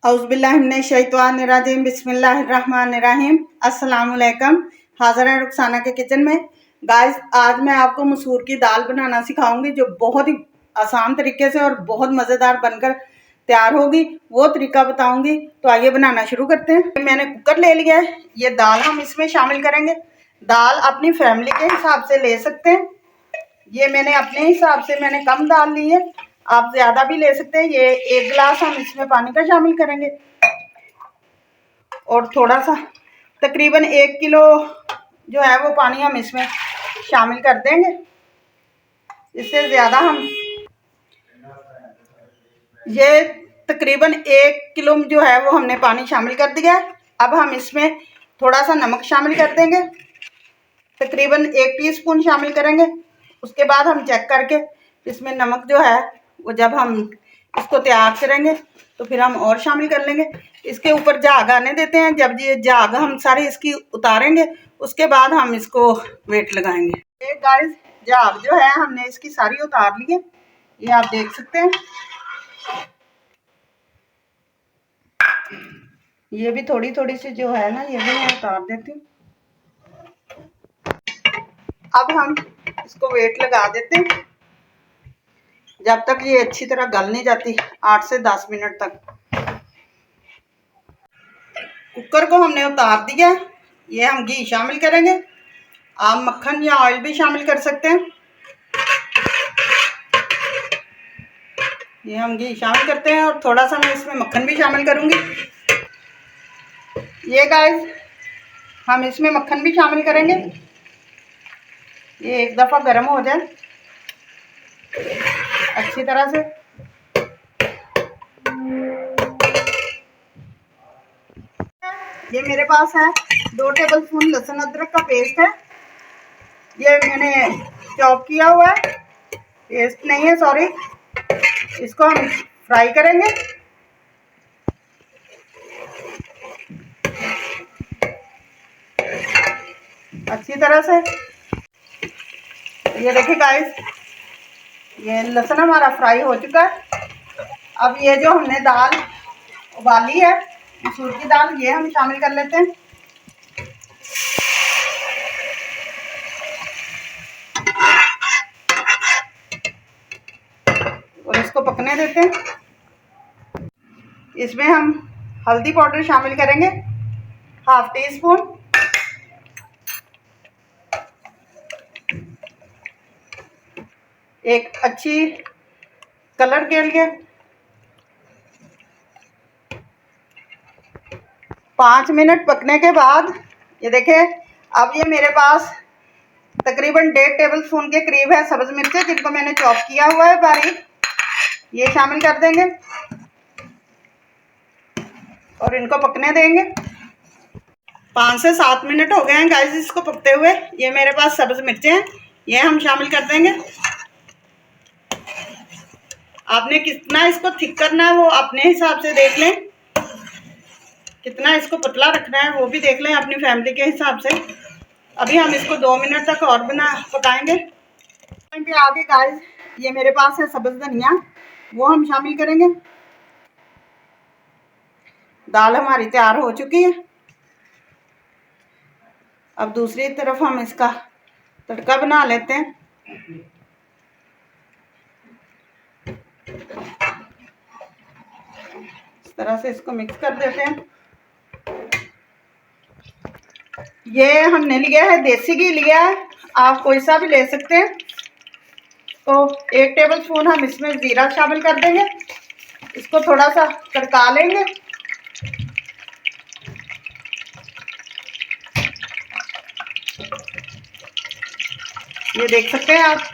औज़ुबिल्लाहिमिनश्शैतानिर्रजीम बिस्मिल्लाहिर्रहमानिर्रहीम। अस्सलामुअलैकुम। हाज़िर है रुखसाना के किचन में। गाइस, आज मैं आपको मसूर की दाल बनाना सिखाऊंगी जो बहुत ही आसान तरीके से और बहुत मज़ेदार बनकर तैयार होगी। वो तरीका बताऊंगी। तो आइए बनाना शुरू करते हैं। मैंने कुकर ले लिया है। ये दाल हम इसमें शामिल करेंगे। दाल अपनी फैमिली के हिसाब से ले सकते हैं। ये मैंने अपने हिसाब से मैंने कम दाल ली है, आप ज्यादा भी ले सकते हैं। ये 1 गिलास हम इसमें पानी का शामिल करेंगे और थोड़ा सा तकरीबन 1 किलो जो है वो पानी हम इसमें शामिल कर देंगे। इससे ज़्यादा हम ये तकरीबन 1 किलो जो है वो हमने पानी शामिल कर दिया है। अब हम इसमें थोड़ा सा नमक शामिल कर देंगे, तकरीबन 1 टीस्पून शामिल करेंगे। उसके बाद हम चेक करके इसमें नमक जो है वो जब हम इसको तैयार करेंगे तो फिर हम और शामिल कर लेंगे। इसके ऊपर झाग आने देते हैं। जब ये झाग हम सारी इसकी उतारेंगे उसके बाद हम इसको वेट लगाएंगे। ये गाइस, झाग जो है हमने इसकी सारी उतार ली है, ये आप देख सकते हैं। ये भी थोड़ी थोड़ी सी जो है ना, ये भी मैं उतार देती हूँ। अब हम इसको वेट लगा देते हैं जब तक ये अच्छी तरह गल नहीं जाती, 8 से 10 मिनट तक। कुकर को हमने उतार दिया। ये हम घी शामिल करेंगे। आप मक्खन या ऑयल भी शामिल कर सकते हैं। ये हम घी शामिल करते हैं और थोड़ा सा मैं इसमें मक्खन भी शामिल करूंगी। ये गाइस, हम इसमें मक्खन भी शामिल करेंगे। ये एक दफ़ा गर्म हो जाए अच्छी तरह से। ये मेरे पास है 2 टेबलस्पून लहसुन अदरक का पेस्ट है। ये मैंने चॉप किया हुआ है, पेस्ट नहीं है, सॉरी। इसको हम फ्राई करेंगे। अच्छी तरह से। ये देखिए गाइस, ये लहसुन हमारा फ्राई हो चुका है। अब ये जो हमने दाल उबाली है, मसूर की दाल, ये हम शामिल कर लेते हैं। और इसको पकने देते हैं। इसमें हम हल्दी पाउडर शामिल करेंगे, 1/2 टीस्पून। एक अच्छी कलर के लिए 5 मिनट पकने के बाद ये देखें, अब ये मेरे पास तकरीबन 1.5 टेबलस्पून के करीब है सब्ज मिर्चें, जिनको मैंने चॉप किया हुआ है बारीक। ये शामिल कर देंगे और इनको पकने देंगे। 5 से 7 मिनट हो गए हैं गाइस इसको पकते हुए। ये मेरे पास सब्ज मिर्चें हैं, ये हम शामिल कर देंगे। आपने कितना इसको थिक करना है वो अपने हिसाब से देख लें, कितना इसको पतला रखना है वो भी देख लें अपनी फैमिली के हिसाब से। अभी हम इसको 2 मिनट तक और पकाएंगे। टाइम पे आगे गाइस, ये मेरे पास है सब्ज धनिया, वो हम शामिल करेंगे। दाल हमारी तैयार हो चुकी है। अब दूसरी तरफ हम इसका तड़का बना लेते हैं। इस तरह से इसको मिक्स कर देते हैं। ये हमने लिया है देसी घी लिया है, आप कोई सा भी ले सकते हैं। तो 1 टेबलस्पून हम इसमें जीरा शामिल कर देंगे। इसको थोड़ा सा तड़का लेंगे। ये देख सकते हैं आप।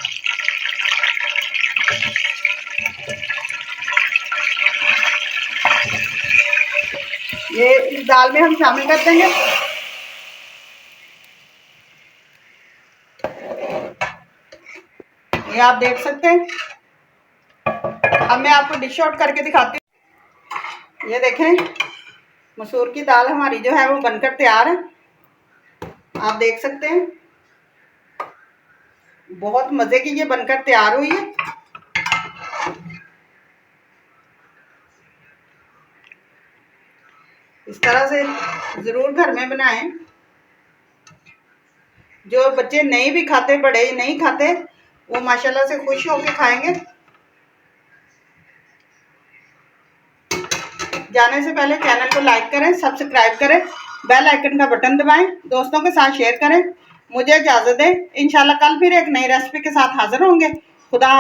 ये इस दाल में हम शामिल कर देंगे। ये आप देख सकते हैं। अब मैं आपको डिश आउट करके दिखाती हूँ। ये देखें, मसूर की दाल हमारी जो है वो बनकर तैयार है, आप देख सकते हैं। बहुत मज़े की ये बनकर तैयार हुई है। इस तरह से ज़रूर घर में बनाएं। जो बच्चे नहीं भी खाते, बड़े नहीं खाते, वो माशाल्लाह से खुश होके खाएंगे। जाने से पहले चैनल को लाइक करें, सब्सक्राइब करें, बेल आइकन का बटन दबाएं, दोस्तों के साथ शेयर करें। मुझे इजाज़त दें। इंशाल्लाह कल फिर एक नई रेसिपी के साथ हाजिर होंगे। खुदा